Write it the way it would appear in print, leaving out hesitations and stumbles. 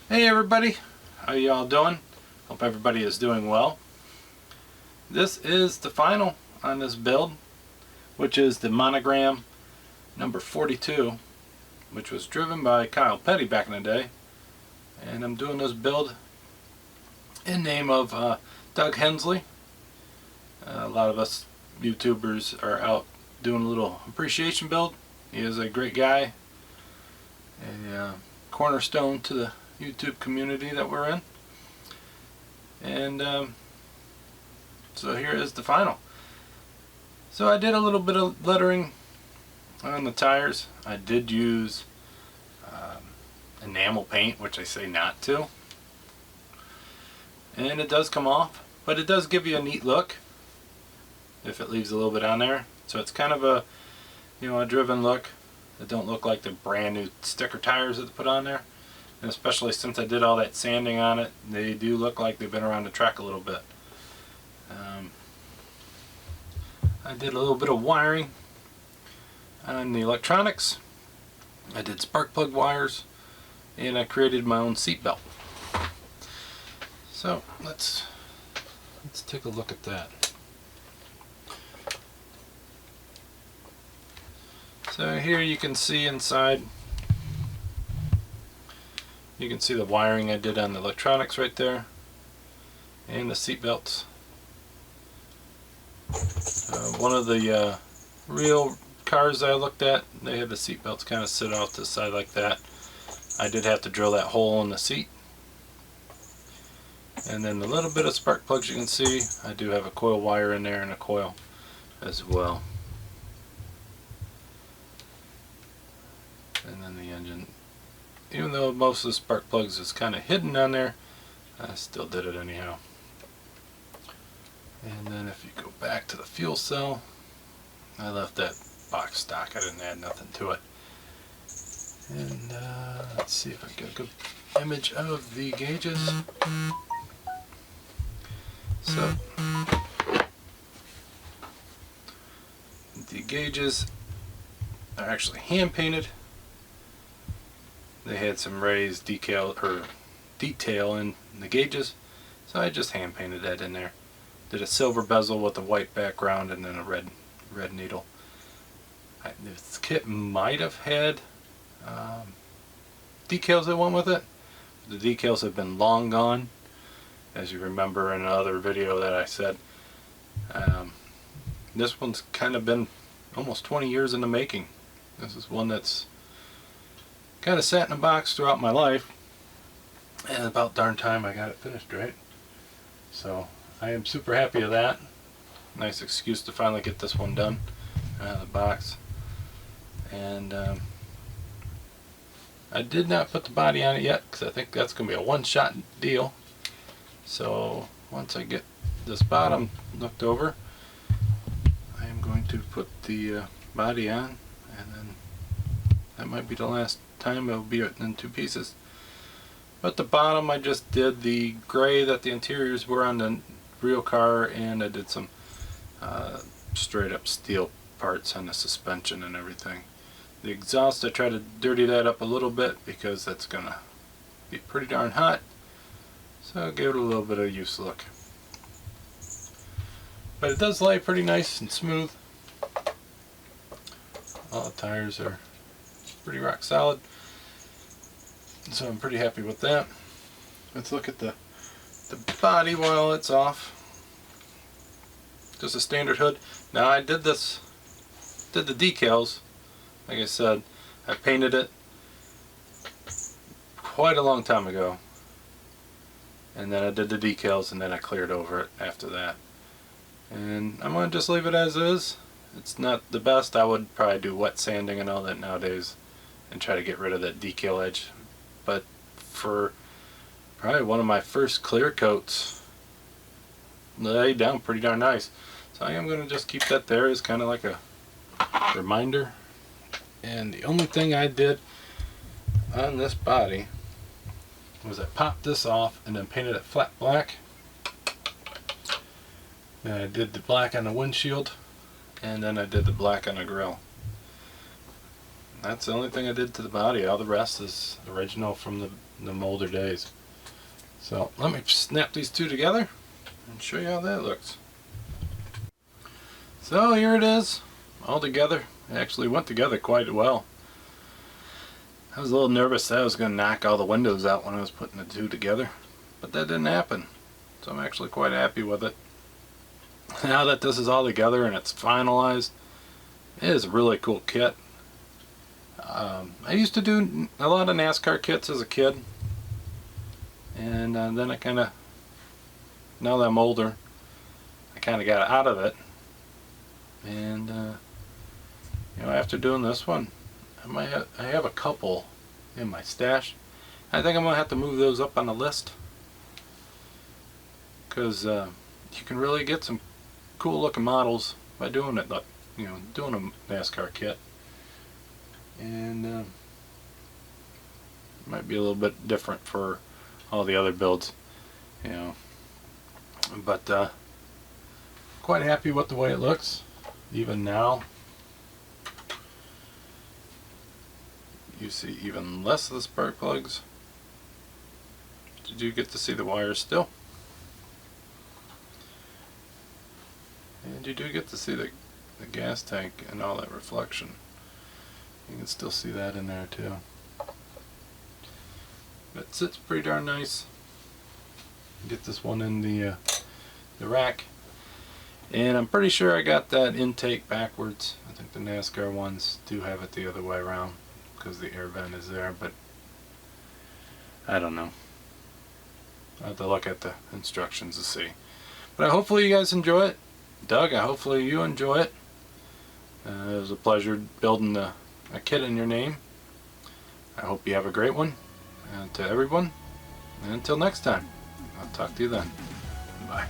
Hey everybody, how y'all doing? Hope everybody is doing well. This is the final on this build, which is the Monogram number 42, which was driven by Kyle Petty back in the day. And I'm doing this build in name of Doug Hensley. A lot of us YouTubers are out doing a little appreciation build. He is a great guy, a cornerstone to the YouTube community that we're in. And so here is the final. So I did a little bit of lettering on the tires. I did use enamel paint, which I say not to, and it does come off, but it does give you a neat look if it leaves a little bit on there. So it's kind of a, a driven look. It don't look like the brand new sticker tires that they put on there. And especially since I did all that sanding on it, they do look like they've been around the track a little bit. I did a little bit of wiring on the electronics. I did spark plug wires, and I created my own seat belt. So let's take a look at that. So here you can see inside. You can see the wiring I did on the electronics right there, and the seat belts. One of the real cars I looked at, they had the seat belts kind of sit off to the side like that. I did have to drill that hole in the seat. And then the little bit of spark plugs you can see, I do have a coil wire in there and a coil as well. And then the engine. Even though most of the spark plugs is kind of hidden on there, I still did it anyhow. And then if you go back to the fuel cell, I left that box stock. I didn't add nothing to it. And let's see if I get a good image of the gauges. So the gauges are actually hand painted. They had some raised detail in the gauges, so I just hand painted that in there. Did a silver bezel with a white background and then a red needle. This kit might have had decals that went with it. The decals have been long gone, as you remember in another video that I said. This one's kind of been almost 20 years in the making. This is one that's kind of sat in a box throughout my life, and about darn time I got it finished, right? So I am super happy with that. Nice excuse to finally get this one done out of the box. And I did not put the body on it yet because I think that's going to be a one-shot deal. So once I get this bottom looked over, I am going to put the body on, and then that might be the last time it'll be in two pieces. But the bottom, I just did the gray that the interiors were on the real car, and I did some straight up steel parts on the suspension and everything. The exhaust, I tried to dirty that up a little bit because that's gonna be pretty darn hot, so I'll give it a little bit of a used look. But it does lay pretty nice and smooth. All the tires are pretty rock solid, so I'm pretty happy with that. Let's look at the body while it's off. Just a standard hood. Now I did the decals. Like I said, I painted it quite a long time ago, and then I did the decals, and then I cleared over it after that. And I'm going to just leave it as is. It's not the best. I would probably do wet sanding and all that nowadays and try to get rid of that decal edge. But for probably one of my first clear coats, laid down pretty darn nice. So I am going to just keep that there as kind of like a reminder. And the only thing I did on this body was I popped this off and then painted it flat black. And I did the black on the windshield, and then I did the black on the grill. That's the only thing I did to the body. All the rest is original from the molder days. So let me snap these two together and show you how that looks. So here it is, all together. It actually went together quite well. I was a little nervous that I was going to knock all the windows out when I was putting the two together, but that didn't happen. So I'm actually quite happy with it. Now that this is all together and it's finalized, it is a really cool kit. I used to do a lot of NASCAR kits as a kid, and then I kind of, now that I'm older, I kind of got out of it. And you know, after doing this one, I have a couple in my stash. I think I'm gonna have to move those up on the list, because you can really get some cool looking models by doing it, like, you know, doing a NASCAR kit. And it might be a little bit different for all the other builds, you know, but quite happy with the way it looks. Even now you see even less of the spark plugs. Did you get to see the wires still? And you do get to see the gas tank and all that reflection. You can still see that in there too. But it sits pretty darn nice. Get this one in the rack. And I'm pretty sure I got that intake backwards. I think the NASCAR ones do have it the other way around because the air vent is there, but I don't know. I'll have to look at the instructions to see. But hopefully you guys enjoy it. Doug, hopefully you enjoy it. It was a pleasure building a kit in your name. I hope you have a great one. And to everyone, and until next time, I'll talk to you then. Bye.